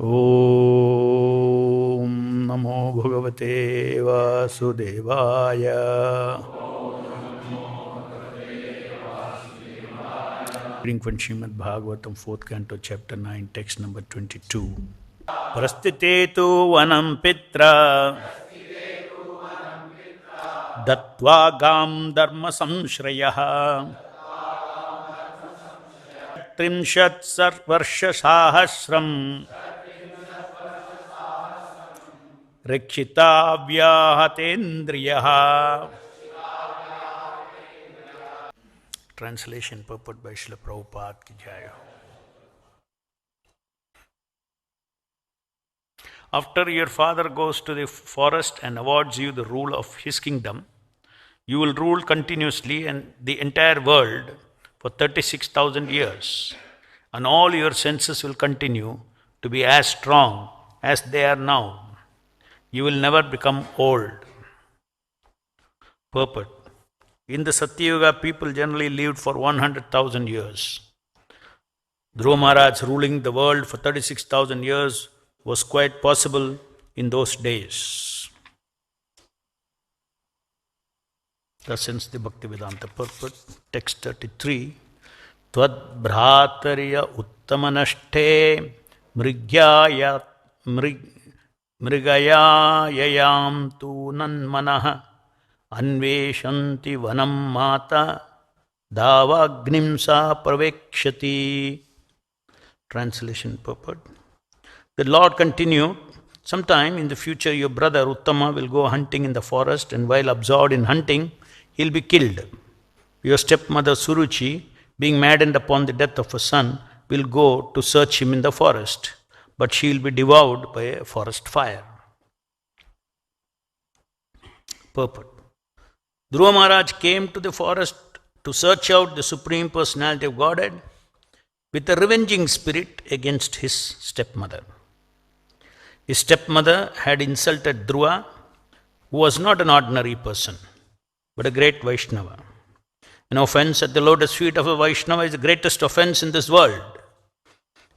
ओम नमो भगवते वासुदेवाय। Reading from Srimad Bhagavatam, 4th Canto, Chapter 9, Text number 22. Prasthite tu vanam pitra dattva gam dharma samshrayah trimshat sarvarsha sahasram Rikshita vyahatendriyah. Translation purport by Srila Prabhupada ki jai. After your father goes to the forest and awards you the rule of his kingdom, you will rule continuously and the entire world for 36,000 years, and all your senses will continue to be as strong as they are now. You will never become old. Purport. In the Satyuga, people generally lived for 100,000 years. Dhruva Maharaj ruling the world for 36,000 years was quite possible in those days. Thus ends the Bhaktivedanta purport. Text 33. Tvad bhratarya uttamanashte mrigayayam tu nanmanah anveshanti vanam mata davagnim sa pravekshati. Translation purport. The Lord continued, sometime in the future your brother Uttama will go hunting in the forest, and while absorbed in hunting, he will be killed. Your stepmother Suruchi, being maddened upon the death of a son, will go to search him in the forest, but she will be devoured by a forest fire. Purport. Dhruva Maharaj came to the forest to search out the Supreme Personality of Godhead with a revenging spirit against his stepmother. His stepmother had insulted Dhruva, who was not an ordinary person, but a great Vaishnava. An offense at the lotus feet of a Vaishnava is the greatest offense in this world.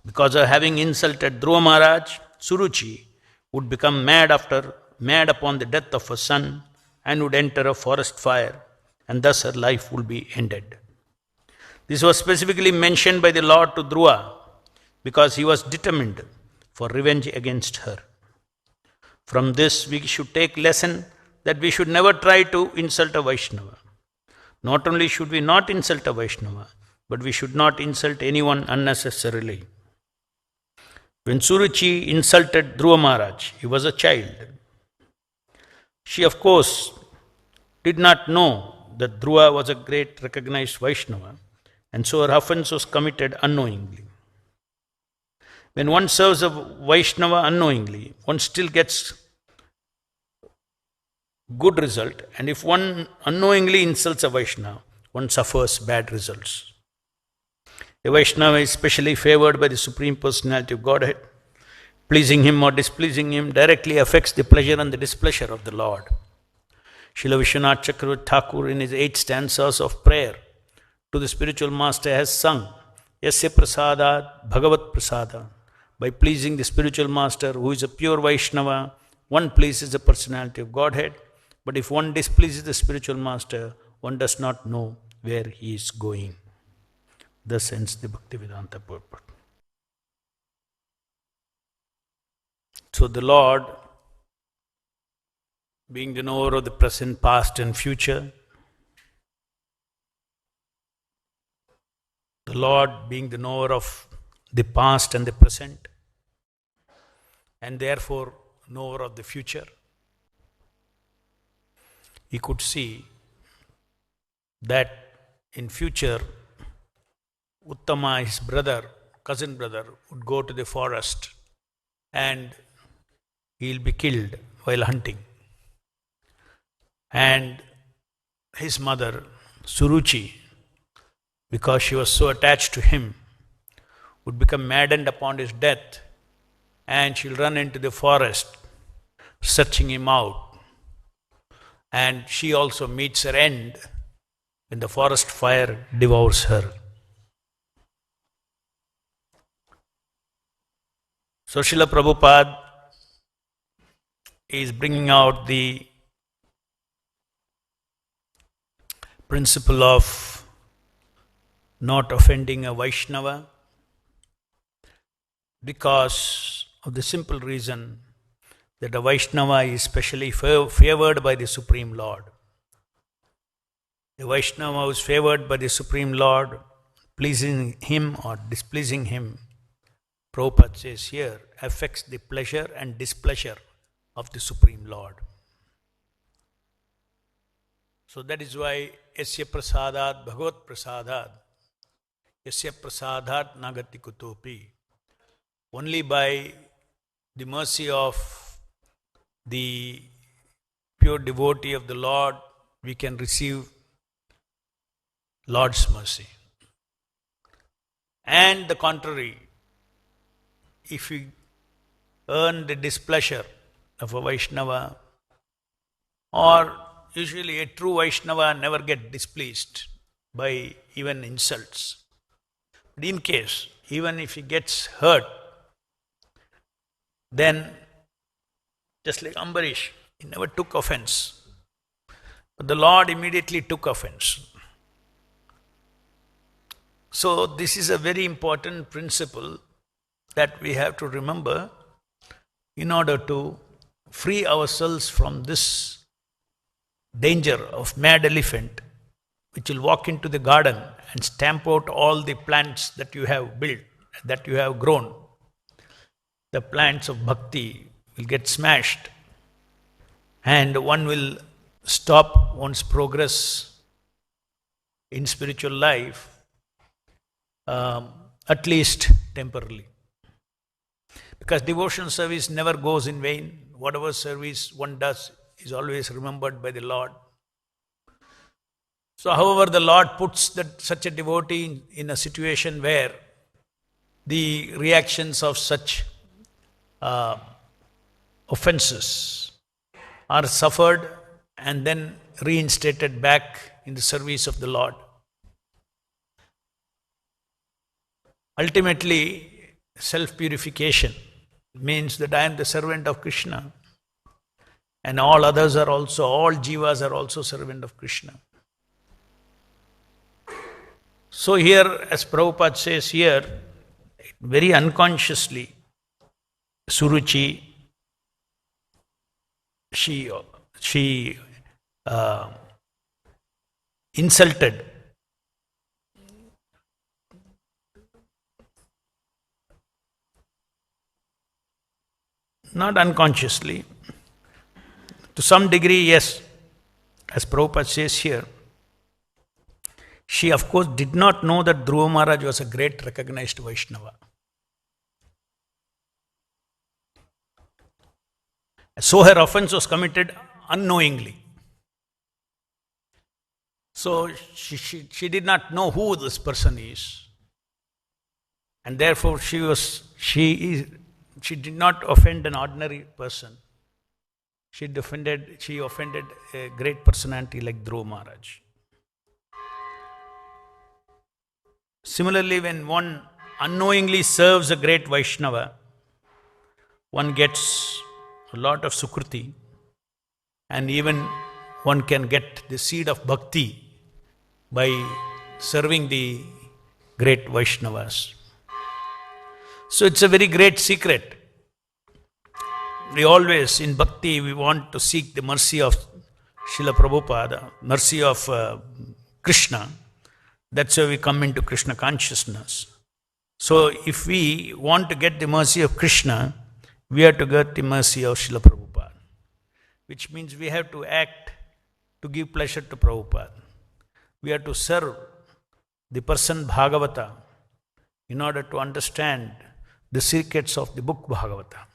Because of having insulted Dhruva Maharaj, Suruchi would become mad upon the death of her son and would enter a forest fire, and thus her life would be ended. This was specifically mentioned by the Lord to Dhruva because he was determined for revenge against her. From this we should take lesson that we should never try to insult a Vaishnava. Not only should we not insult a Vaishnava, but we should not insult anyone unnecessarily. When Suruchi insulted Dhruva Maharaj, he was a child. She, of course, did not know that Dhruva was a great recognized Vaishnava, and so her offense was committed unknowingly. When one serves a Vaishnava unknowingly, one still gets good result, and if one unknowingly insults a Vaishnava, one suffers bad results. A Vaishnava is specially favored by the Supreme Personality of Godhead. Pleasing him or displeasing him directly affects the pleasure and the displeasure of the Lord. Srila Vishwanath Chakravarti Thakur, in his 8 stanzas of prayer to the spiritual master, has sung Yasya Prasadat Bhagavat Prasada. By pleasing the spiritual master, who is a pure Vaishnava, one pleases the personality of Godhead. But if one displeases the spiritual master, one does not know where he is going. Thus ends the Bhaktivedanta purport. So the Lord, being the knower of the present, past and future, the Lord being the knower of the past and the present, and therefore knower of the future, he could see that in future Uttama, his brother, cousin brother, would go to the forest and he'll be killed while hunting. And his mother, Suruchi, because she was so attached to him, would become maddened upon his death, and she'll run into the forest searching him out. And she also meets her end when the forest fire devours her. So Srila Prabhupada is bringing out the principle of not offending a Vaishnava because of the simple reason that a Vaishnava is specially favored by the Supreme Lord. A Vaishnava who is favored by the Supreme Lord, pleasing him or displeasing him, Prabhupada says here, affects the pleasure and displeasure of the Supreme Lord. So that is why Yasya prasadat bhagavat prasadat Yasya prasadat nagati kutopi. Only by the mercy of the pure devotee of the Lord we can receive Lord's mercy. And the contrary, if we earn the displeasure of a Vaishnava, or usually a true Vaishnava never get displeased by even insults. But in case, even if he gets hurt, then just like Ambarish, he never took offense. But the Lord immediately took offense. So this is a very important principle that we have to remember in order to free ourselves from this danger of mad elephant which will walk into the garden and stamp out all the plants that you have built, that you have grown. The plants of bhakti will get smashed and one will stop one's progress in spiritual life, at least temporarily. Because devotional service never goes in vain. Whatever service one does is always remembered by the Lord. So however the Lord puts such a devotee in a situation where the reactions of such offenses are suffered and then reinstated back in the service of the Lord. Ultimately, self-purification means that I am the servant of Krishna and all others are also, all jivas are also servant of Krishna. So here, as Prabhupada says here, very unconsciously, Suruchi, she insulted not unconsciously, to some degree, yes, as Prabhupada says here, she of course did not know that Dhruva Maharaj was a great recognized Vaishnava. So her offense was committed unknowingly. So she did not know who this person is. And therefore she did not offend an ordinary person. She offended a great personality like Dhruva Maharaj. Similarly, when one unknowingly serves a great Vaishnava, one gets a lot of sukruti and even one can get the seed of bhakti by serving the great Vaishnavas. So it's a very great secret. We always, in bhakti, we want to seek the mercy of Srila Prabhupada, mercy of Krishna. That's why we come into Krishna consciousness. So if we want to get the mercy of Krishna, we have to get the mercy of Srila Prabhupada. Which means we have to act to give pleasure to Prabhupada. We have to serve the person Bhagavata in order to understand the secrets of the book Bhagavata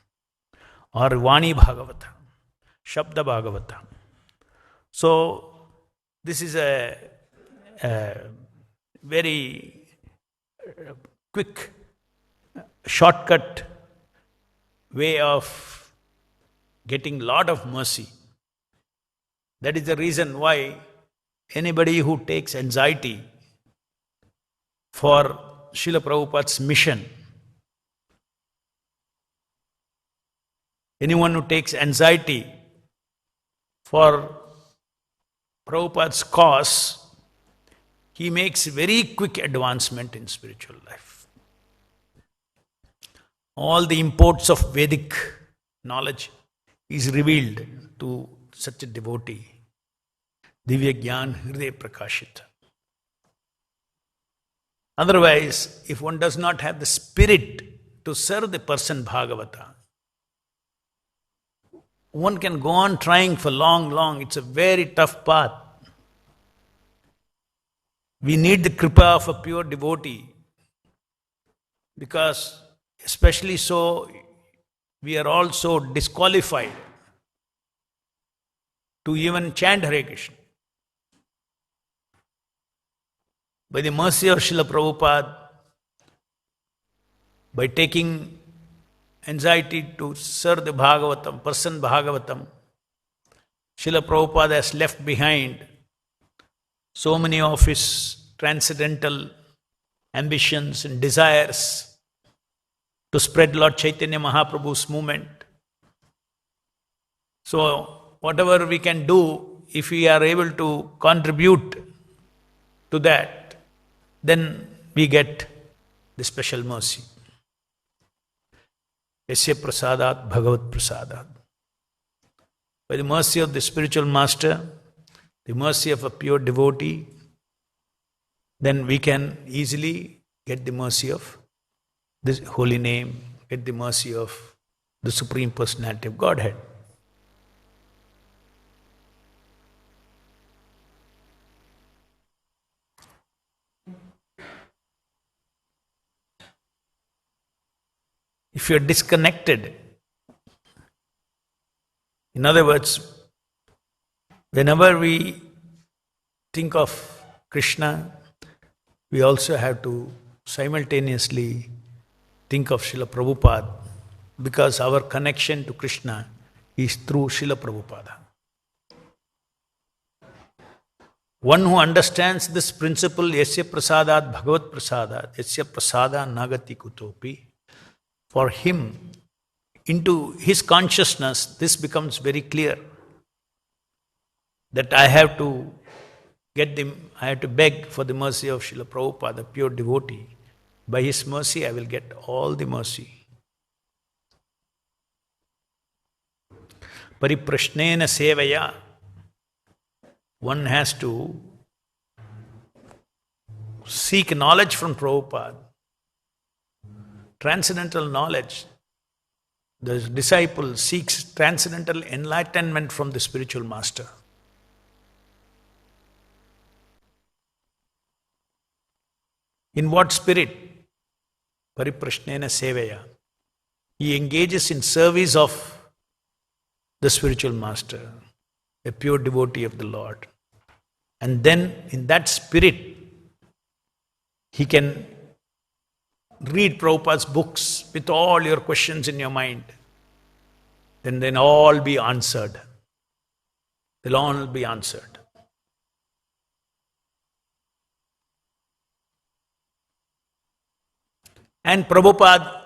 or Vani Bhagavata, Shabda Bhagavata. So this is a very quick, shortcut way of getting lot of mercy. That is the reason why anybody who takes anxiety for Srila Prabhupada's mission Anyone who takes anxiety for Prabhupada's cause, he makes very quick advancement in spiritual life. All the imports of Vedic knowledge is revealed to such a devotee. Divya Gyan Hriday Prakashita. Otherwise, if one does not have the spirit to serve the person Bhagavata, one can go on trying for long. It's a very tough path. We need the kripa of a pure devotee, because especially so, we are also disqualified to even chant Hare Krishna. By the mercy of Srila Prabhupada, by taking anxiety to serve the Bhagavatam, person Bhagavatam, Srila Prabhupada has left behind so many of his transcendental ambitions and desires to spread Lord Chaitanya Mahaprabhu's movement. So, whatever we can do, if we are able to contribute to that, then we get the special mercy. Yasya prasadat bhagavat prasadat. By the mercy of the spiritual master, the mercy of a pure devotee, then we can easily get the mercy of this holy name, get the mercy of the Supreme Personality of Godhead. If you are disconnected, in other words, whenever we think of Krishna, we also have to simultaneously think of Srila Prabhupada, because our connection to Krishna is through Srila Prabhupada. One who understands this principle, Yasya prasadat bhagavat prasadat, Yasya prasada nagati kutopi, for him, into his consciousness, this becomes very clear that I have to beg for the mercy of Srila Prabhupada, the pure devotee. By his mercy, I will get all the mercy. Pariprashnena sevaya. One has to seek knowledge from Prabhupada. Transcendental knowledge. The disciple seeks transcendental enlightenment from the spiritual master. In what spirit? Pariprashnena sevaya. He engages in service of the spiritual master, a pure devotee of the Lord. And then in that spirit, he can read Prabhupada's books with all your questions in your mind. Then all be answered. They'll all be answered. And Prabhupada,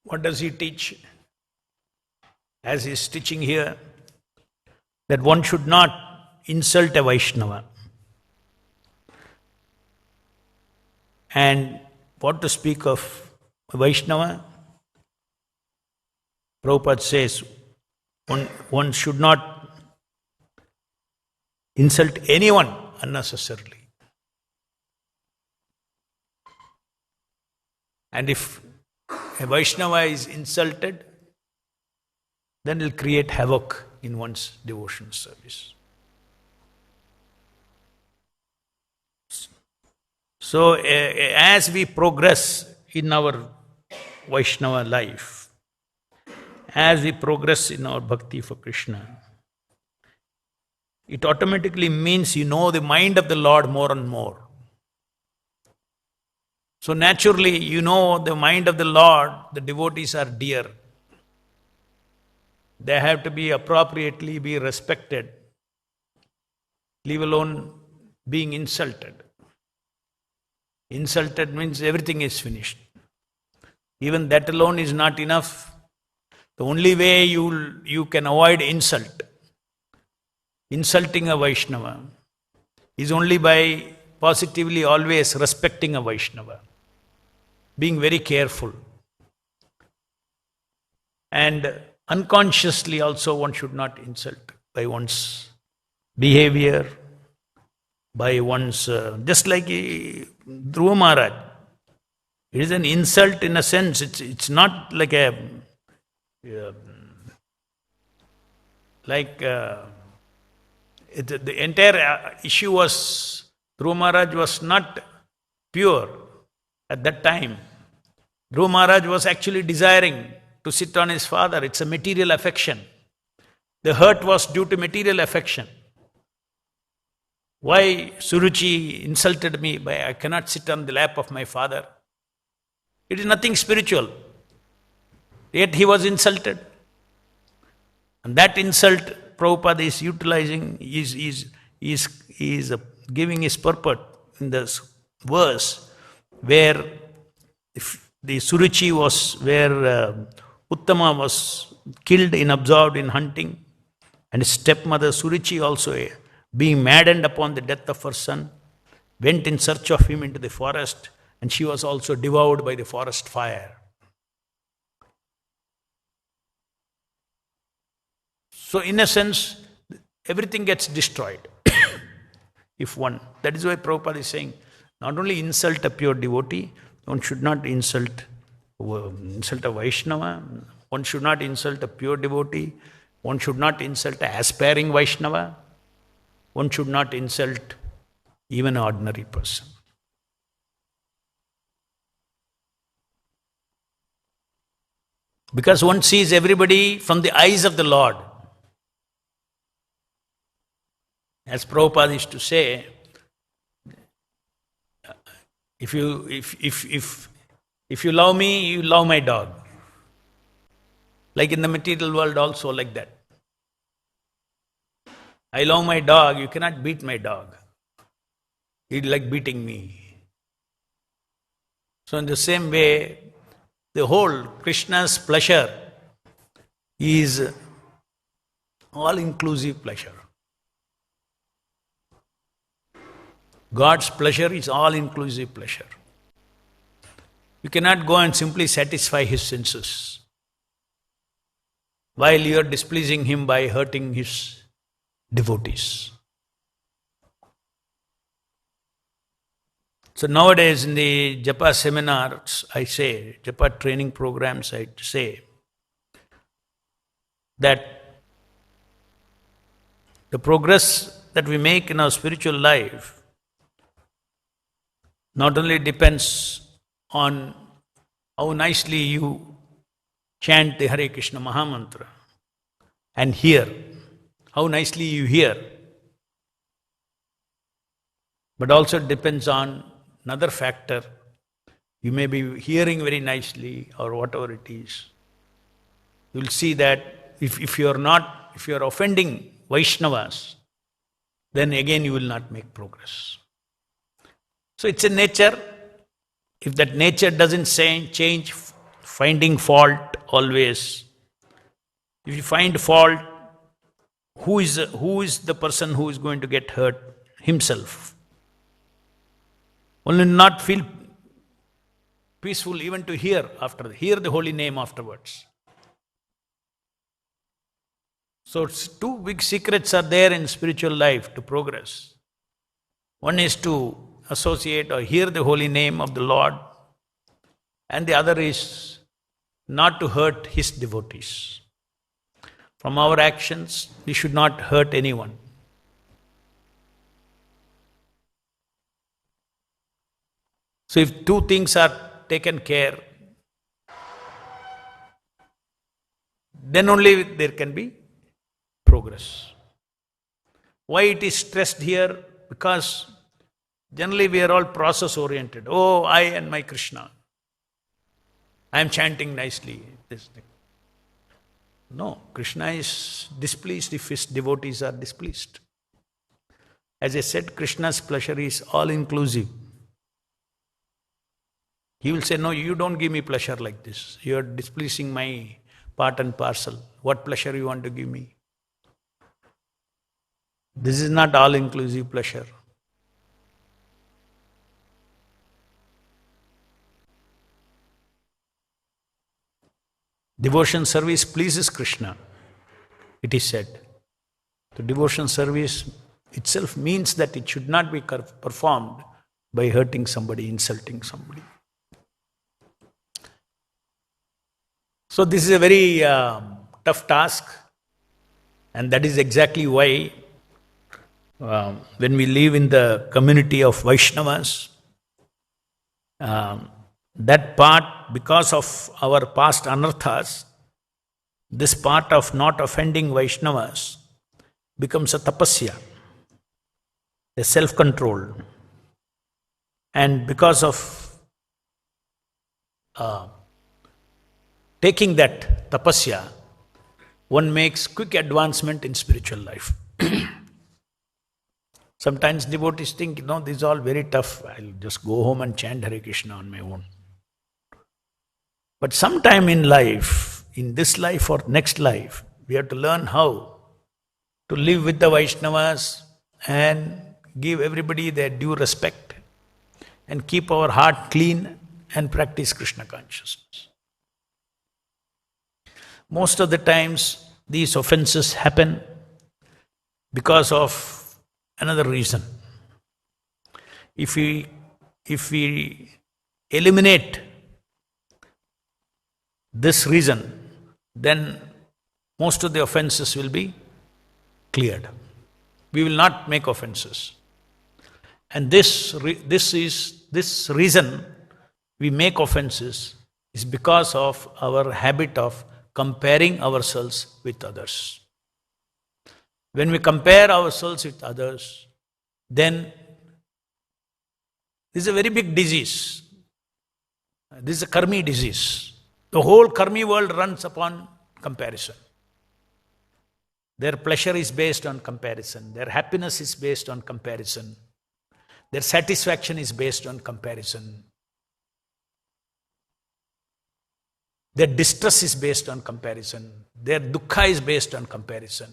what does he teach? As he is teaching here, that one should not insult a Vaishnava. And what to speak of a Vaishnava? Prabhupada says, one should not insult anyone unnecessarily. And if a Vaishnava is insulted, then it will create havoc in one's devotional service. So, as we progress in our Vaishnava life, as we progress in our bhakti for Krishna, it automatically means you know the mind of the Lord more and more. So naturally, you know the mind of the Lord, the devotees are dear. They have to be appropriately be respected, leave alone being insulted. Insulted means everything is finished. Even that alone is not enough. The only way you can avoid insulting a Vaishnava, is only by positively always respecting a Vaishnava, being very careful. And unconsciously also one should not insult by one's behavior, by one's, just like Dhruva Maharaj. It is an insult in a sense. It's not like the entire issue was, Dhruva Maharaj was not pure at that time. Dhruva Maharaj was actually desiring to sit on his father. It's a material affection. The hurt was due to material affection. Why Suruchi insulted me by I cannot sit on the lap of my father? It is nothing spiritual. Yet he was insulted. And that insult Prabhupada is utilizing, is giving his purport in this verse where the Suruchi was, where Uttama was killed in absorbed in hunting, and his stepmother Suruchi also, being maddened upon the death of her son, went in search of him into the forest, and she was also devoured by the forest fire. So in a sense, everything gets destroyed. If one, that is why Prabhupada is saying, not only insult a pure devotee, one should not insult a Vaishnava, one should not insult a pure devotee, one should not insult an aspiring Vaishnava, one should not insult even an ordinary person. Because one sees everybody from the eyes of the Lord. As Prabhupada used to say, if you love me, you love my dog. Like in the material world also like that. I love my dog, you cannot beat my dog. He'd like beating me. So in the same way, the whole Krishna's pleasure is all-inclusive pleasure. God's pleasure is all-inclusive pleasure. You cannot go and simply satisfy his senses while you are displeasing him by hurting his devotees. So nowadays in the Japa seminars, Japa training programs, I say that the progress that we make in our spiritual life not only depends on how nicely you chant the Hare Krishna Mahamantra and hear, how nicely you hear, but also depends on another factor. You may be hearing very nicely or whatever it is. You will see that if you are offending Vaishnavas, then again you will not make progress. So it's a nature. If that nature doesn't change, finding fault always. If you find fault, who is the person who is going to get hurt? Himself. One will not feel peaceful even to hear the holy name afterwards. So two big secrets are there in spiritual life to progress. One is to associate or hear the holy name of the Lord, and the other is not to hurt his devotees. From our actions, we should not hurt anyone. So if two things are taken care, then only there can be progress. Why it is stressed here? Because generally we are all process oriented. Oh, I and my Krishna. I am chanting nicely. No, Krishna is displeased if his devotees are displeased. As I said, Krishna's pleasure is all-inclusive. He will say, no, you don't give me pleasure like this. You are displeasing my part and parcel. What pleasure you want to give me? This is not all-inclusive pleasure. Devotion service pleases Krishna, it is said. The devotion service itself means that it should not be performed by hurting somebody, insulting somebody. So this is a very tough task, and that is exactly why when we live in the community of Vaishnavas, that part, because of our past anarthas, this part of not offending Vaishnavas becomes a tapasya, a self-control. And because of taking that tapasya, one makes quick advancement in spiritual life. Sometimes devotees think, this is all very tough. I'll just go home and chant Hare Krishna on my own. But sometime in life, in this life or next life, we have to learn how to live with the Vaishnavas and give everybody their due respect and keep our heart clean and practice Krishna consciousness. Most of the times, these offenses happen because of another reason. If we eliminate this reason, then most of the offenses will be cleared. We will not make offenses. And this reason we make offenses is because of our habit of comparing ourselves with others. When we compare ourselves with others, then this is a very big disease. This is a karmi disease. The whole karmi world runs upon comparison. Their pleasure is based on comparison. Their happiness is based on comparison. Their satisfaction is based on comparison. Their distress is based on comparison. Their dukkha is based on comparison.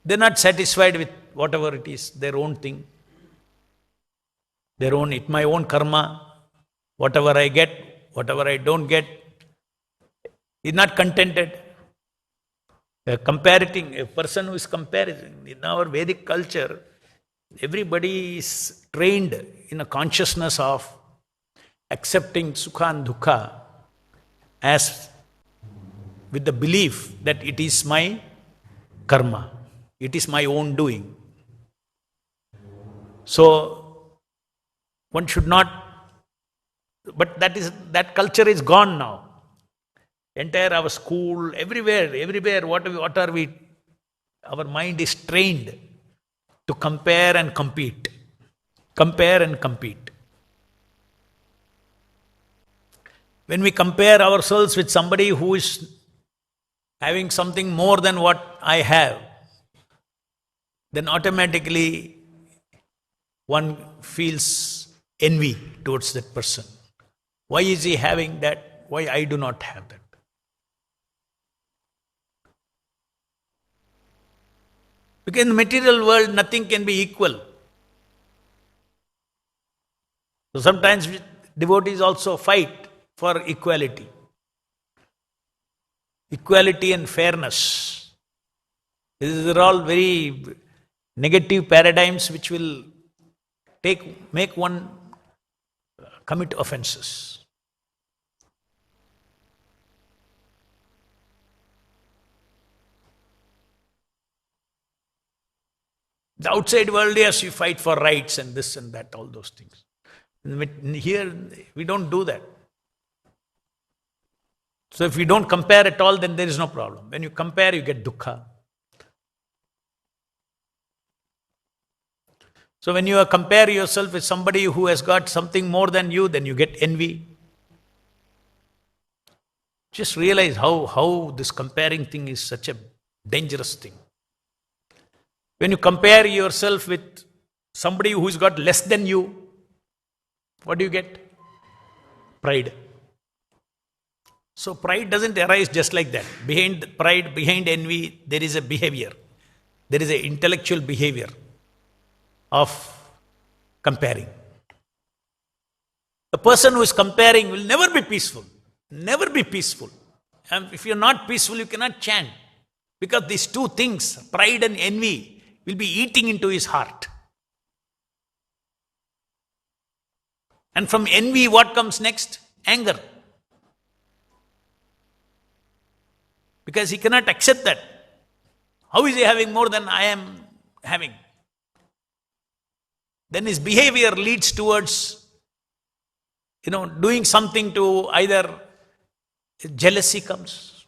They're not satisfied with whatever it is, their own thing. My own karma, whatever I get, whatever I don't get, is not contented. A person who is comparing, in our Vedic culture, everybody is trained in a consciousness of accepting sukha and dukkha as with the belief that it is my karma, it is my own doing. So, one should not, but that culture is gone now. Entire our school, everywhere, what are we, our mind is trained to compare and compete. Compare and compete. When we compare ourselves with somebody who is having something more than what I have, then automatically one feels envy towards that person. Why is he having that? Why I do not have that? Because in the material world, nothing can be equal. So sometimes devotees also fight for equality. Equality and fairness. These are all very negative paradigms which will make one commit offenses. The outside world, yes, you fight for rights and this and that, all those things. Here, we don't do that. So if we don't compare at all, then there is no problem. When you compare, you get dukkha. So when you compare yourself with somebody who has got something more than you, then you get envy. Just realize how this comparing thing is such a dangerous thing. When you compare yourself with somebody who's got less than you, what do you get? Pride. So pride doesn't arise just like that. Behind pride, behind envy, there is a behavior. There is an intellectual behavior of comparing. The person who is comparing will never be peaceful. Never be peaceful. And if you're not peaceful, you cannot chant. Because these two things, pride and envy, will be eating into his heart. And from envy, what comes next? Anger. Because he cannot accept that. How is he having more than I am having? Then his behavior leads towards, doing something to either jealousy comes.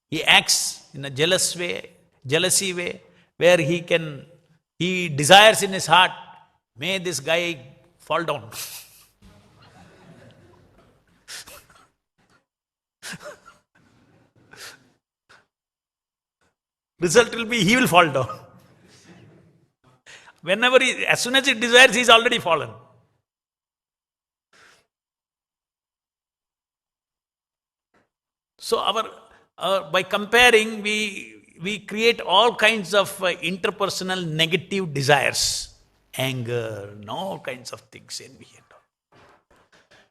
He acts in a jealousy way, where he desires in his heart, may this guy fall down. Result will be he will fall down. As soon as he desires, he is already fallen. So by comparing, we create all kinds of interpersonal negative desires, anger, and all kinds of things, envy and all.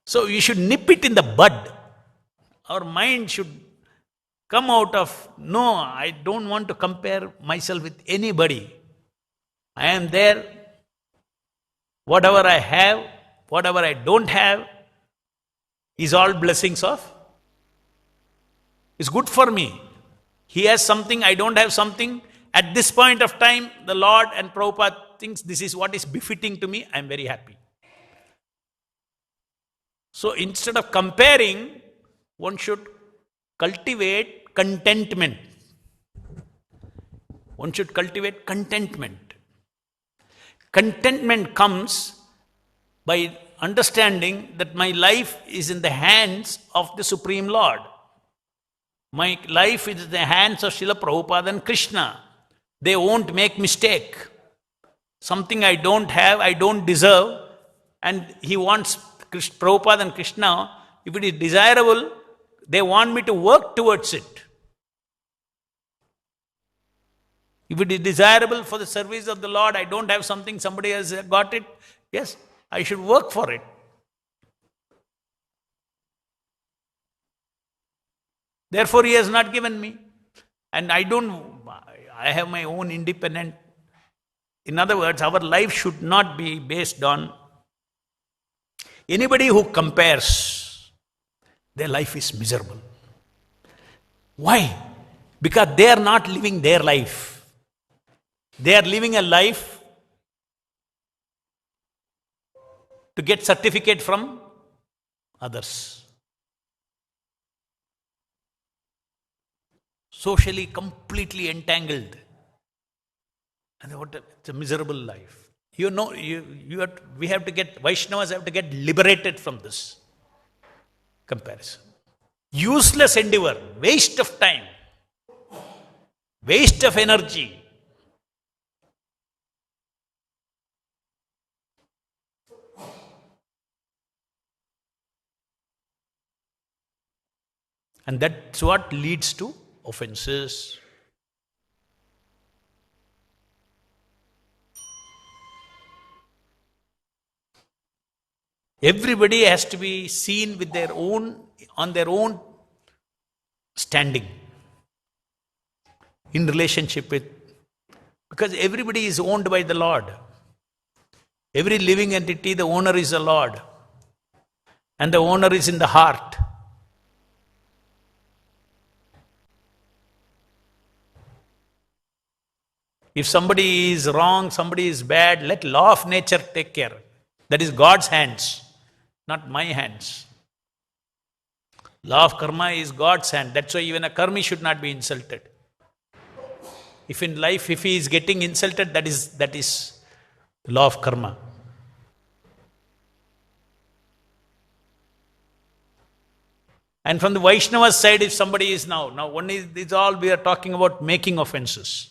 So you should nip it in the bud. Our mind should come out of, no, I don't want to compare myself with anybody. I am there. Whatever I have, whatever I don't have, is all blessings of. It's good for me. He has something, I don't have something. At this point of time, the Lord and Prabhupada thinks this is what is befitting to me. I am very happy. So instead of comparing, one should cultivate contentment. One should cultivate contentment. Contentment comes by understanding that my life is in the hands of the Supreme Lord. My life is in the hands of Srila Prabhupada and Krishna. They won't make mistake. Something I don't have, I don't deserve, and he wants Prabhupada and Krishna, if it is desirable, they want me to work towards it. If it is desirable for the service of the Lord, I don't have something, somebody has got it, yes, I should work for it. Therefore, he has not given me. And I have my own independent. In other words, our life should not be based on anybody who compares. Their life is miserable. Why? Because they are not living their life. They are living a life to get certificate from others. Socially completely entangled. And it's a miserable life. We have to get, Vaishnavas have to get liberated from this comparison. Useless endeavor, waste of time, waste of energy. And that's what leads to offenses. Everybody has to be seen with on their own standing in relationship with, because everybody is owned by the Lord. Every living entity, the owner is the Lord. And the owner is in the heart. If somebody is wrong, somebody is bad, let law of nature take care. That is God's hands, not my hands. Law of karma is God's hand. That's why even a karmi should not be insulted. If in life, if he is getting insulted, that is the law of karma. And from the Vaishnava side, if somebody is now one is all we are talking about making offenses.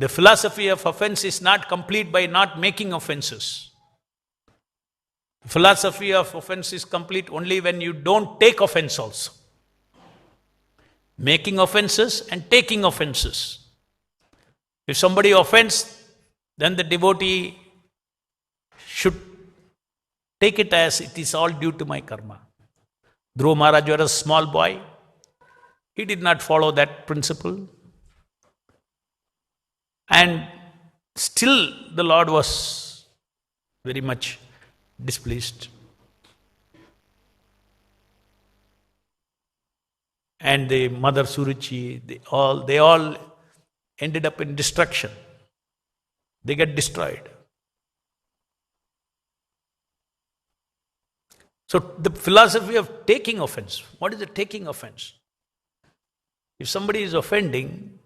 The philosophy of offense is not complete by not making offenses. The philosophy of offense is complete only when you don't take offense also. Making offenses and taking offenses. If somebody offends, then the devotee should take it as it is all due to my karma. Dhruva Maharaj was a small boy. He did not follow that principle. And still the Lord was very much displeased. And the mother Suruchi, they all ended up in destruction. They get destroyed. So the philosophy of taking offense. What is the taking offense? If somebody is offending,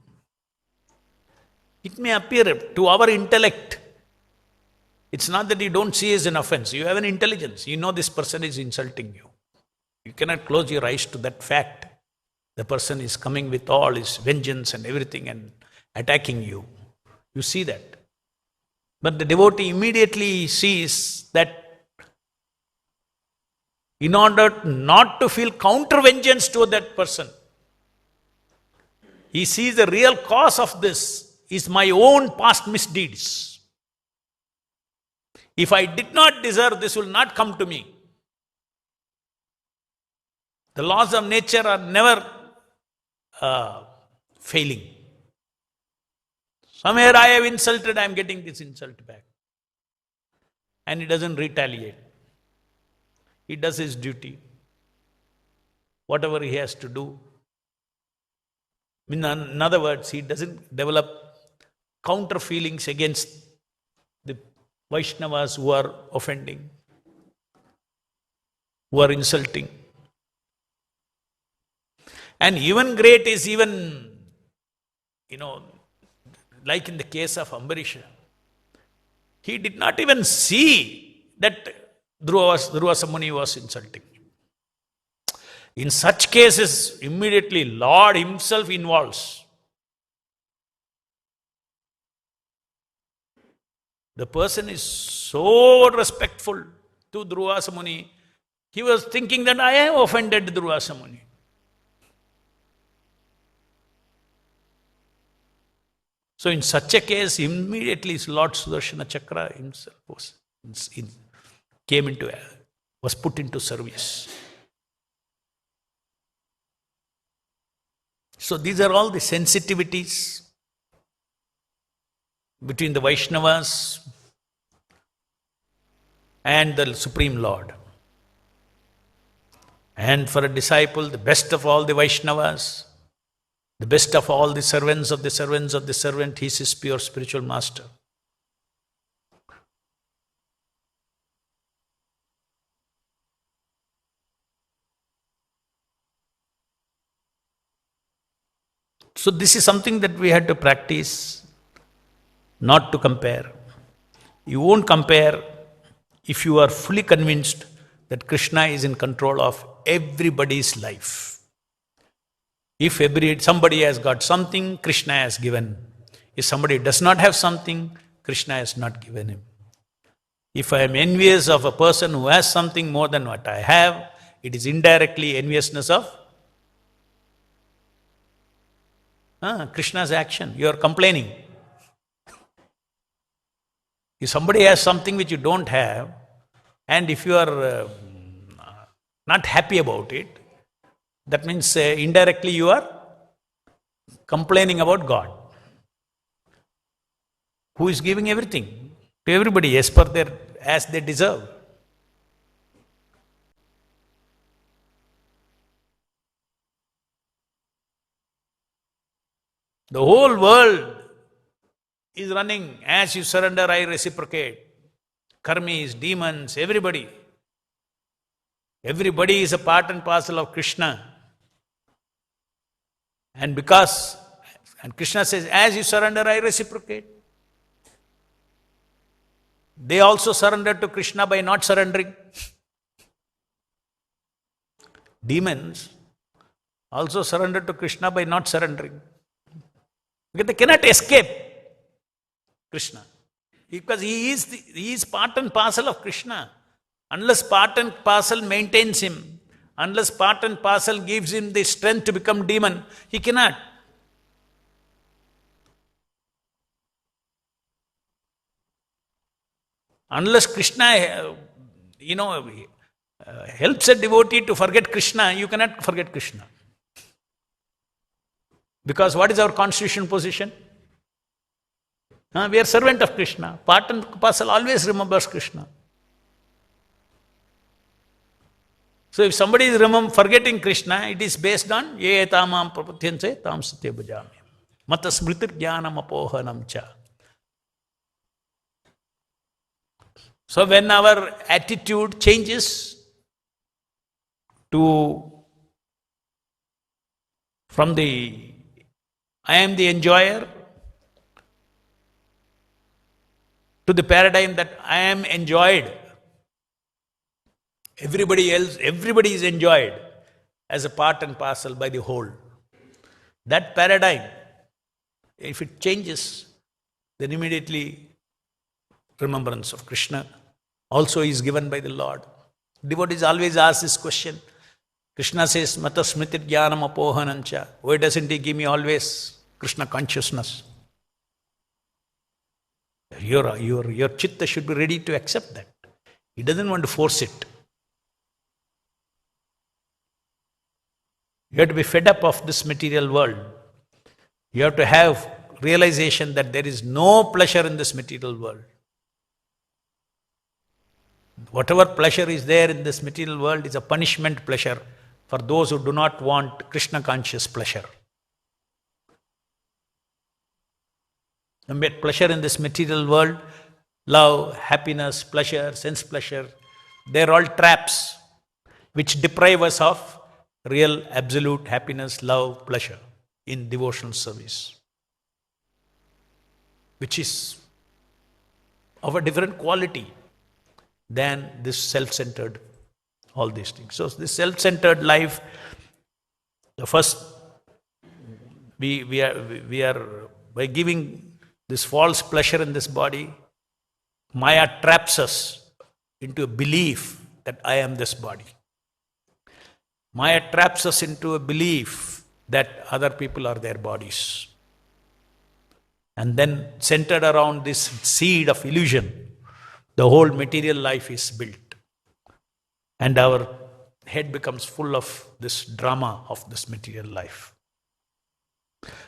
it may appear to our intellect. It's not that you don't see as an offense. You have an intelligence. You know this person is insulting you. You cannot close your eyes to that fact. The person is coming with all his vengeance and everything and attacking you. You see that. But the devotee immediately sees that in order not to feel counter-vengeance to that person, he sees the real cause of this is my own past misdeeds. If I did not deserve, this will not come to me. The laws of nature are never failing. Somewhere I have insulted, I am getting this insult back. And he doesn't retaliate. He does his duty. Whatever he has to do. In other words, he doesn't develop counter feelings against the Vaishnavas who are offending, who are insulting. And even great is even, like in the case of Ambarisha, he did not even see that Durvasa Muni was insulting him. In such cases, immediately Lord himself involves. The person is so respectful to Durvasa Muni, he was thinking that I have offended Durvasa Muni. So in such a case, immediately Lord Sudarshana Chakra himself was put into service. So these are all the sensitivities between the Vaishnavas and the Supreme Lord. And for a disciple, the best of all the Vaishnavas, the best of all the servants of the servants of the servant, he is his pure spiritual master. So this is something that we had to practice, not to compare. You won't compare if you are fully convinced that Krishna is in control of everybody's life. If somebody has got something, Krishna has given. If somebody does not have something, Krishna has not given him. If I am envious of a person who has something more than what I have, it is indirectly enviousness of Krishna's action. You are complaining. If somebody has something which you don't have, and if you are not happy about it, that means indirectly you are complaining about God, who is giving everything to everybody as they deserve. The whole world is running, as you surrender, I reciprocate. Karmis, demons, everybody. Everybody is a part and parcel of Krishna. And Krishna says, as you surrender, I reciprocate. They also surrender to Krishna by not surrendering. Demons also surrender to Krishna by not surrendering. Because they cannot escape. Krishna. Because he is part and parcel of Krishna. Unless part and parcel maintains him, unless part and parcel gives him the strength to become demon, he cannot. Unless Krishna, helps a devotee to forget Krishna, you cannot forget Krishna. Because what is our constitutional position? We are servant of Krishna. Part and parcel always remembers Krishna. So if somebody is forgetting Krishna, it is based on ye etamam prapatyanse tam satya bhajami. Mata smritir jnanam apohanam cha. So when our attitude changes from the I am the enjoyer to the paradigm that I am enjoyed, everybody is enjoyed as a part and parcel by the whole. That paradigm, if it changes, then immediately remembrance of Krishna also is given by the Lord. Devotees always ask this question. Krishna says, Mata smritir jnanam apohanancha. Why doesn't he give me always Krishna consciousness? Your chitta should be ready to accept that. He doesn't want to force it. You have to be fed up of this material world. You have to have realization that there is no pleasure in this material world. Whatever pleasure is there in this material world is a punishment pleasure for those who do not want Krishna conscious pleasure. The pleasure in this material world, love, happiness, pleasure, sense pleasure, they're all traps which deprive us of real absolute happiness, love, pleasure in devotional service, which is of a different quality than this self-centered, all these things. So this self-centered life, the first, we are by giving this false pleasure in this body, Maya traps us into a belief that I am this body. Maya traps us into a belief that other people are their bodies. And then centered around this seed of illusion, the whole material life is built. And our head becomes full of this drama of this material life.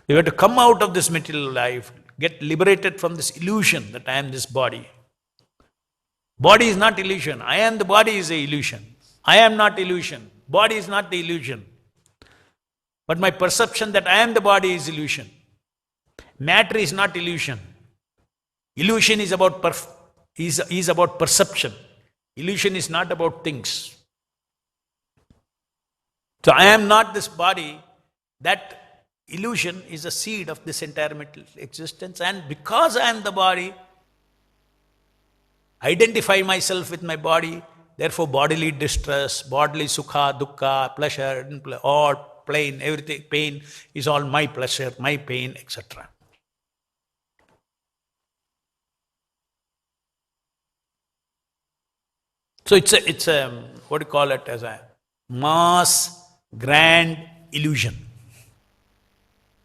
We have to come out of this material life, get liberated from this illusion that I am this body. Body is not illusion. I am the body is a illusion. I am not illusion. Body is not the illusion. But my perception that I am the body is illusion. Matter is not illusion. Illusion is about perception. Illusion is not about things. So I am not this body. That illusion is a seed of this entire material existence. And because I am the body, identify myself with my body, therefore bodily distress, bodily sukha, dukkha, pleasure, all plain, everything, pain is all my pleasure, my pain, etc. So it's a what do you call it, as a mass grand illusion.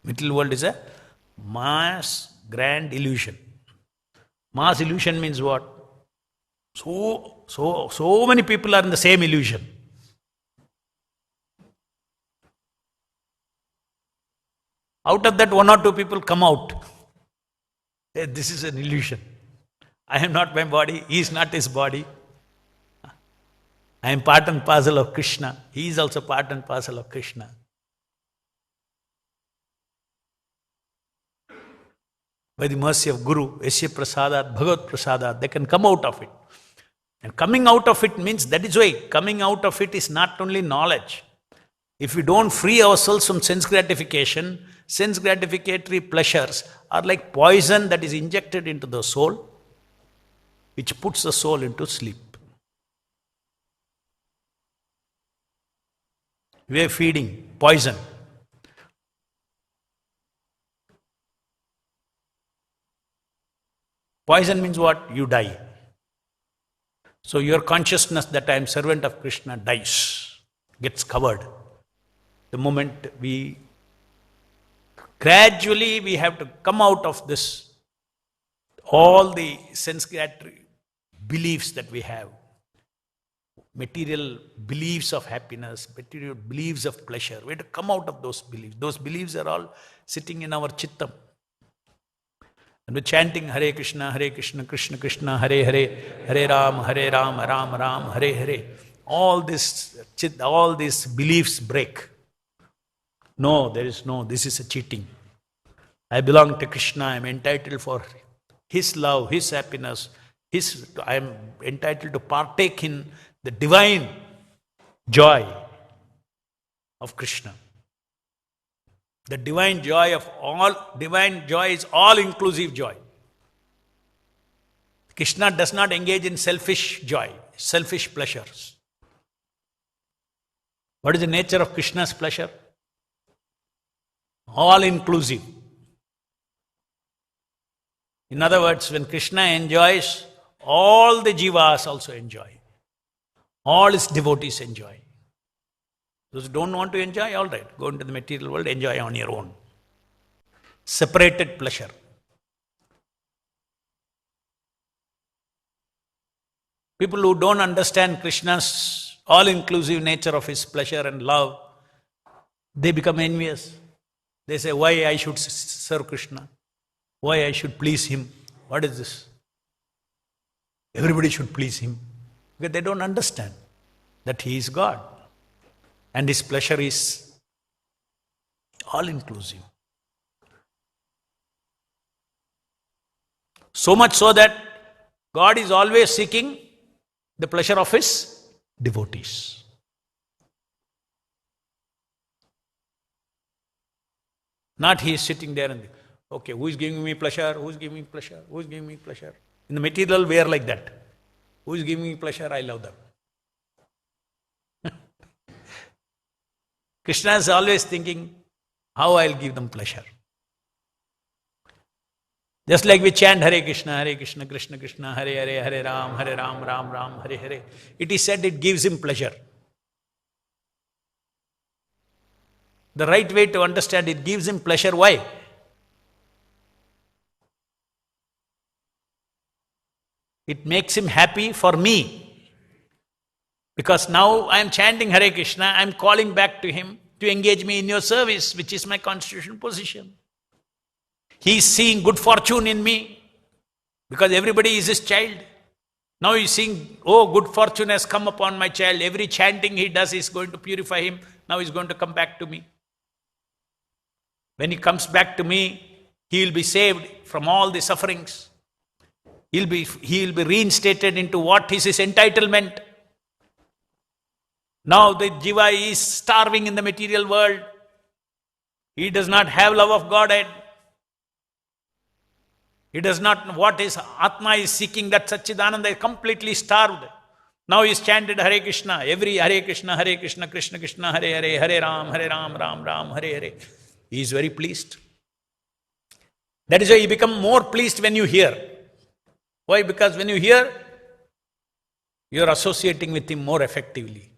Material world is a mass grand illusion. Mass illusion means what? So many people are in the same illusion. Out of that, one or two people come out. Hey, this is an illusion. I am not my body, he is not his body. I am part and parcel of Krishna. He is also part and parcel of Krishna. By the mercy of Guru, Yasya Prasadat, Bhagavad Prasadat, they can come out of it. And coming out of it means, that is why coming out of it is not only knowledge. If we don't free ourselves from sense gratification, sense gratificatory pleasures are like poison that is injected into the soul, which puts the soul into sleep. We are feeding poison. Poison means what? You die. So your consciousness that I am servant of Krishna dies, gets covered. The moment gradually we have to come out of this, all the sense-creatory beliefs that we have, material beliefs of happiness, material beliefs of pleasure. We have to come out of those beliefs. Those beliefs are all sitting in our chittam. And we're chanting Hare Krishna, Krishna Krishna, Hare Hare, Hare Ram, Ram Ram, Hare Hare. All these beliefs break. No, there is no, this is a cheating. I belong to Krishna, I am entitled for His love, His happiness, I am entitled to partake in the divine joy of Krishna. The divine joy is all-inclusive joy. Krishna does not engage in selfish joy, selfish pleasures. What is the nature of Krishna's pleasure? All-inclusive. In other words, when Krishna enjoys, all the jivas also enjoy. All his devotees enjoy. Those who don't want to enjoy, all right, go into the material world, enjoy on your own. Separated pleasure. People who don't understand Krishna's all-inclusive nature of his pleasure and love, they become envious. They say, why I should serve Krishna? Why I should please him? What is this? Everybody should please him. Because they don't understand that he is God. And his pleasure is all-inclusive. So much so that God is always seeking the pleasure of his devotees. Not he is sitting there and, okay, who is giving me pleasure? Who is giving me pleasure? Who is giving me pleasure? In the material, we are like that. Who is giving me pleasure? I love them. Krishna is always thinking, how I'll give them pleasure. Just like we chant Hare Krishna, Krishna Krishna, Hare Hare, Hare Ram, Ram Ram, Hare Hare. It is said it gives him pleasure. The right way to understand it gives him pleasure. Why? It makes him happy for me. Because now I am chanting Hare Krishna, I am calling back to him to engage me in your service, which is my constitutional position. He is seeing good fortune in me, because everybody is his child. Now he is seeing, oh, good fortune has come upon my child. Every chanting he does is going to purify him. Now he is going to come back to me. When he comes back to me, he will be saved from all the sufferings. He will be reinstated into what is his entitlement. Now the jiva is starving in the material world. He does not have love of Godhead. He does not, what his Atma is seeking, that Satchidananda is completely starved. Now he is chanted Hare Krishna, every Hare Krishna, Krishna Krishna, Hare Hare, Hare Ram, Ram Ram, Hare Hare. He is very pleased. That is why you become more pleased when you hear. Why? Because when you hear, you are associating with him more effectively.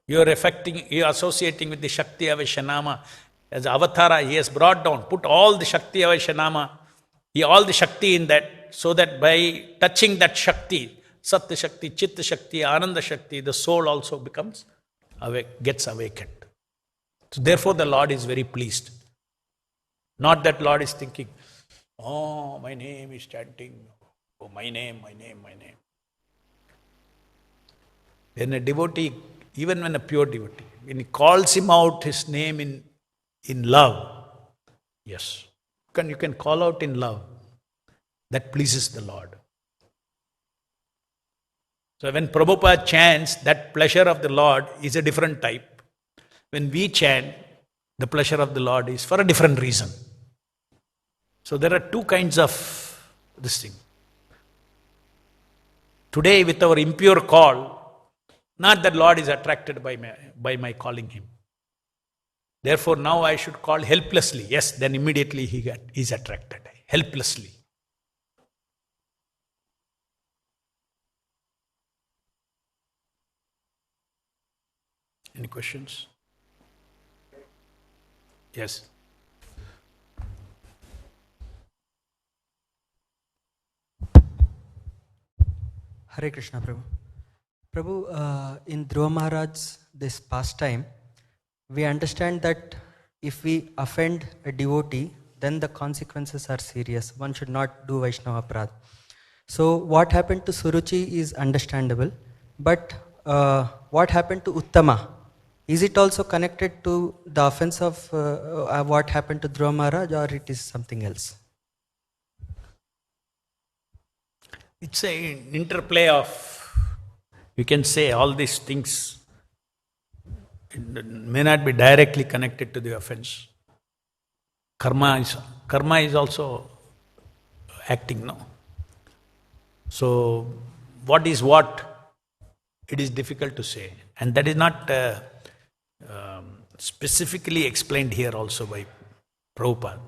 You are associating with the Shakti Aveshanama. As Avatara, he has brought down, put all the Shakti Aveshanama, all the Shakti in that, so that by touching that Shakti, Satya Shakti, Chitta Shakti, Ananda Shakti, the soul also gets awakened. So therefore the Lord is very pleased. Not that Lord is thinking, oh, my name is chanting, oh, my name. When a devotee, even when a pure devotee, when he calls him out his name in love, yes, you can call out in love. That pleases the Lord. So when Prabhupada chants, that pleasure of the Lord is a different type. When we chant, the pleasure of the Lord is for a different reason. So there are two kinds of this thing. Today with our impure call, not that Lord is attracted by my calling him. Therefore now I should call helplessly. Yes, then immediately he is attracted. Helplessly. Any questions? Yes. Hare Krishna, Prabhu. Prabhu, in Dhruva Maharaj's this pastime, we understand that if we offend a devotee, then the consequences are serious. One should not do Vaishnava Aparadha. So what happened to Suruchi is understandable, but what happened to Uttama? Is it also connected to the offense of what happened to Dhruva Maharaj, or it is something else? It's an interplay of, you can say all these things may not be directly connected to the offense. Karma is also acting, no? So, what is what? It is difficult to say. And that is not specifically explained here also by Prabhupada.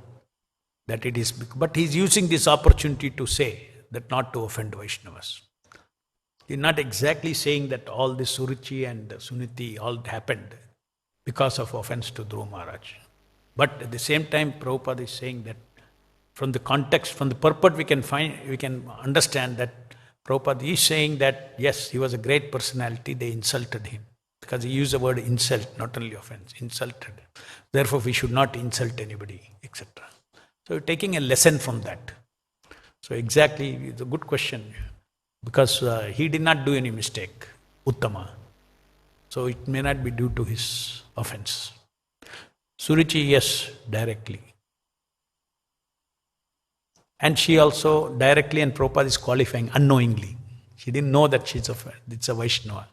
That it is, but he is using this opportunity to say that not to offend Vaishnavas. He is not exactly saying that all this Suruchi and Suniti all happened because of offense to Dhruva Maharaj. But at the same time, Prabhupada is saying that from the context, from the purport, we can understand that Prabhupada is saying that yes, he was a great personality, they insulted him. Because he used the word insult, not only offense, insulted. Therefore, we should not insult anybody, etc. So, taking a lesson from that. So, exactly, it's a good question. Because he did not do any mistake, Uttama. So, it may not be due to his offense. Suruchi, yes, directly. And she also directly, and Prabhupada is qualifying unknowingly. She didn't know that it's a Vaishnava.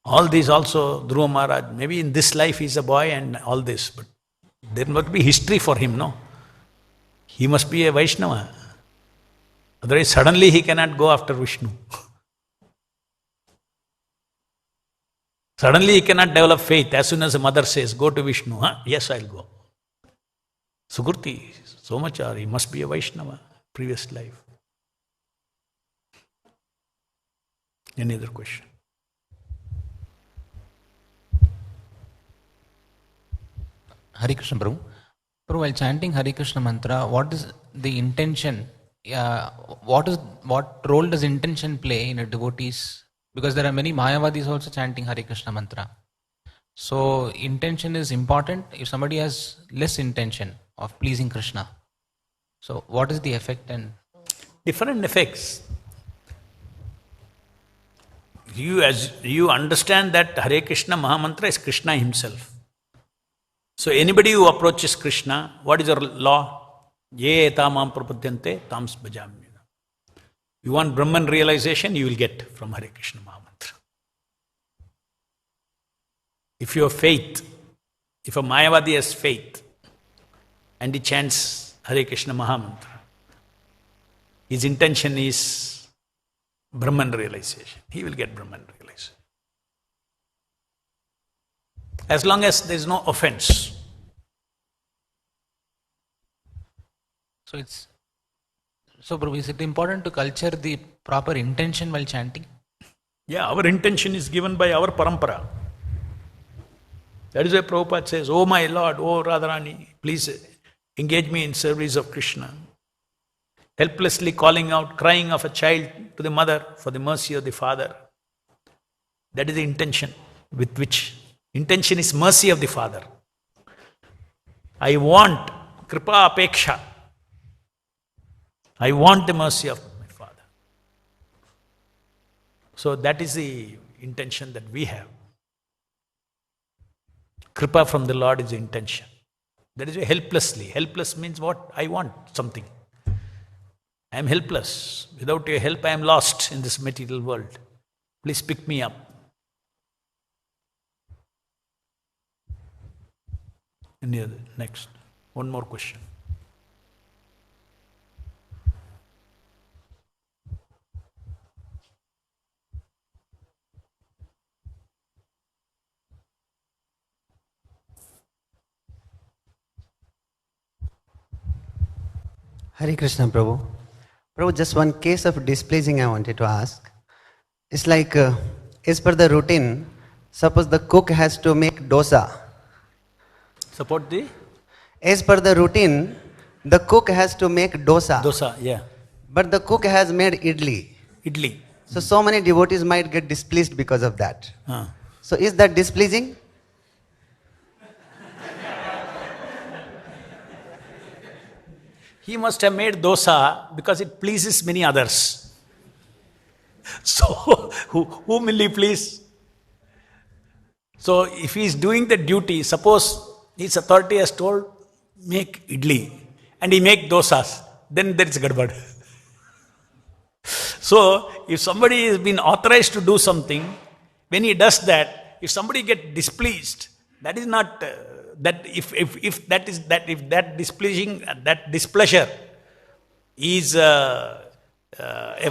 All these also, Dhruva Maharaj, maybe in this life he's a boy and all this, but there must be history for him, no? He must be a Vaishnava. Otherwise, suddenly he cannot go after Vishnu. Suddenly he cannot develop faith. As soon as the mother says, go to Vishnu, yes, I'll go. Sukriti, so much, or he must be a Vaishnava, previous life. Any other question? Hare Krishna, Prabhu. Prabhu, while chanting Hare Krishna mantra, what is the intention? What role does intention play in a devotee's? Because there are many Mayavadis also chanting Hare Krishna mantra. So intention is important if somebody has less intention of pleasing Krishna. So what is the effect and? Different effects. As you understand that Hare Krishna Mahamantra is Krishna himself. So anybody who approaches Krishna, what is your law? Ye etamam prapadyante tams bhajami. You want Brahman realization, you will get from Hare Krishna Mahamantra. If you have faith, if a Mayavadi has faith, and he chants Hare Krishna Mahamantra, his intention is Brahman realization. He will get Brahman realization. As long as there is no offense. So Prabhu, is it important to culture the proper intention while chanting? Yeah, our intention is given by our parampara. That is why Prabhupada says, oh my Lord, oh Radharani, please engage me in service of Krishna. Helplessly calling out, crying of a child to the mother for the mercy of the father. That is the intention with which. Intention is mercy of the father. I want kripa apeksha. I want the mercy of my father. So that is the intention that we have. Kripa from the Lord is the intention. That is why helplessly. Helpless means what? I want something. I am helpless. Without your help, I am lost in this material world. Please pick me up. Any other? Next. One more question. Hare Krishna, Prabhu. Prabhu, just one case of displeasing I wanted to ask. It's like as per the routine, suppose the cook has to make dosa. Support the As per the routine, the cook has to make dosa. dosa, yeah. But the cook has made idli. Idli. So many devotees might get displeased because of that. Ah. So is that displeasing? He must have made dosa because it pleases many others. So, whom will he please? So, if he is doing the duty, suppose his authority has told, make idli, and he make dosas, then there is gadbad. So, if somebody has been authorized to do something, when he does that, if somebody get displeased, that is not that if that displeasing that displeasure is a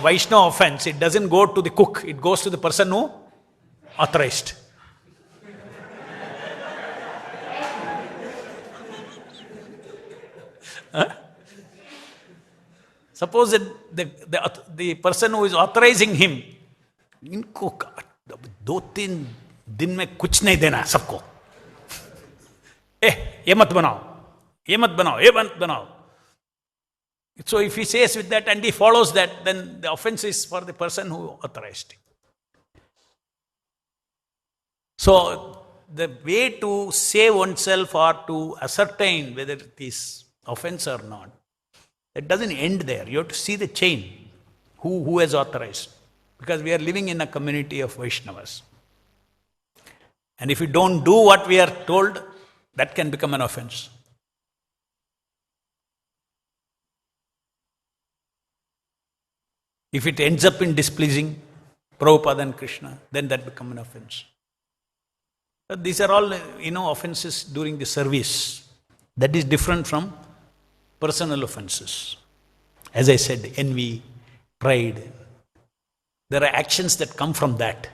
Vaishnava offense, it doesn't go to the cook, it goes to the person who authorized. Suppose that the person who is authorizing him, इनको 2-3 दिन में कुछ नहीं देना सबको, ये मत बनाओ, ये मत बनाओ, ये मत बनाओ. So if he says with that and he follows that, then the offense is for the person who authorized it. So the way to save oneself or to ascertain whether it is offense or not, it doesn't end there. You have to see the chain, who has authorized. Because we are living in a community of Vaishnavas. And if we don't do what we are told, that can become an offense. If it ends up in displeasing Prabhupada and Krishna, then that becomes an offense. But these are all, offenses during the service. That is different from personal offenses. As I said, envy, pride. There are actions that come from that.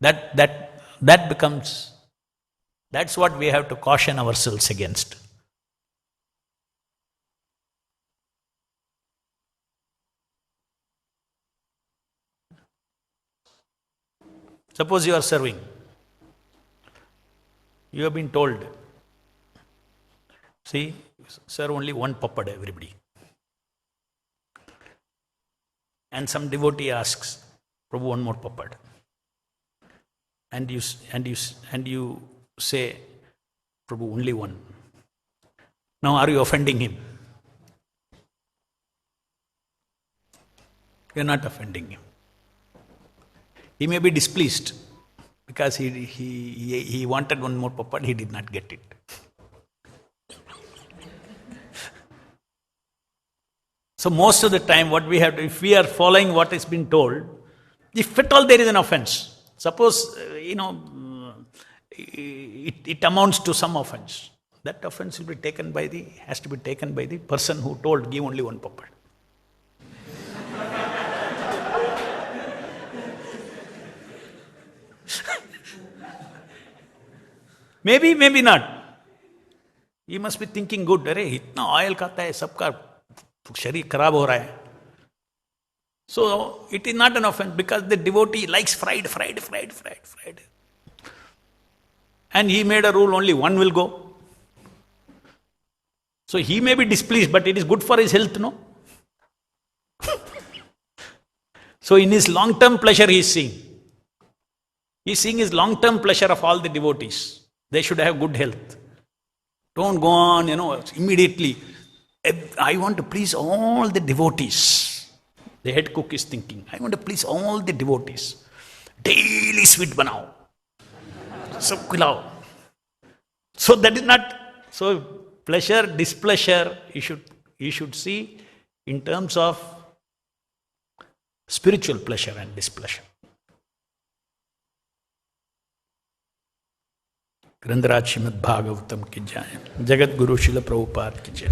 That becomes, that's what we have to caution ourselves against. Suppose you are serving. You have been told, see, serve only one papad, everybody. And some devotee asks, Prabhu, one more papad. And you say, Prabhu, only one. Now are you offending him? You are not offending him. He may be displeased because he wanted one more papad, he did not get it. So most of the time what we have to, if we are following what has been told, if at all there is an offense, suppose, it amounts to some offense, that offense will be taken has to be taken by the person who told, give only one papad. Maybe, maybe not. He must be thinking good, अरे इतना oil खाता है सबका शरीर खराब हो रहा है. So it is not an offense because the devotee likes fried. And he made a rule only one will go. So he may be displeased, but it is good for his health, no? So in his long-term pleasure he is seeing. He is seeing his long-term pleasure of all the devotees. They should have good health. Don't go on, immediately. I want to please all the devotees. The head cook is thinking, I want to please all the devotees. Daily sweet banao. Sab khilao. So that is not, so pleasure, displeasure, you should see in terms of spiritual pleasure and displeasure. ग्रंथराज Shrimad Bhagavatam की जय, जगत गुरु श्रील प्रभुपाद की जय.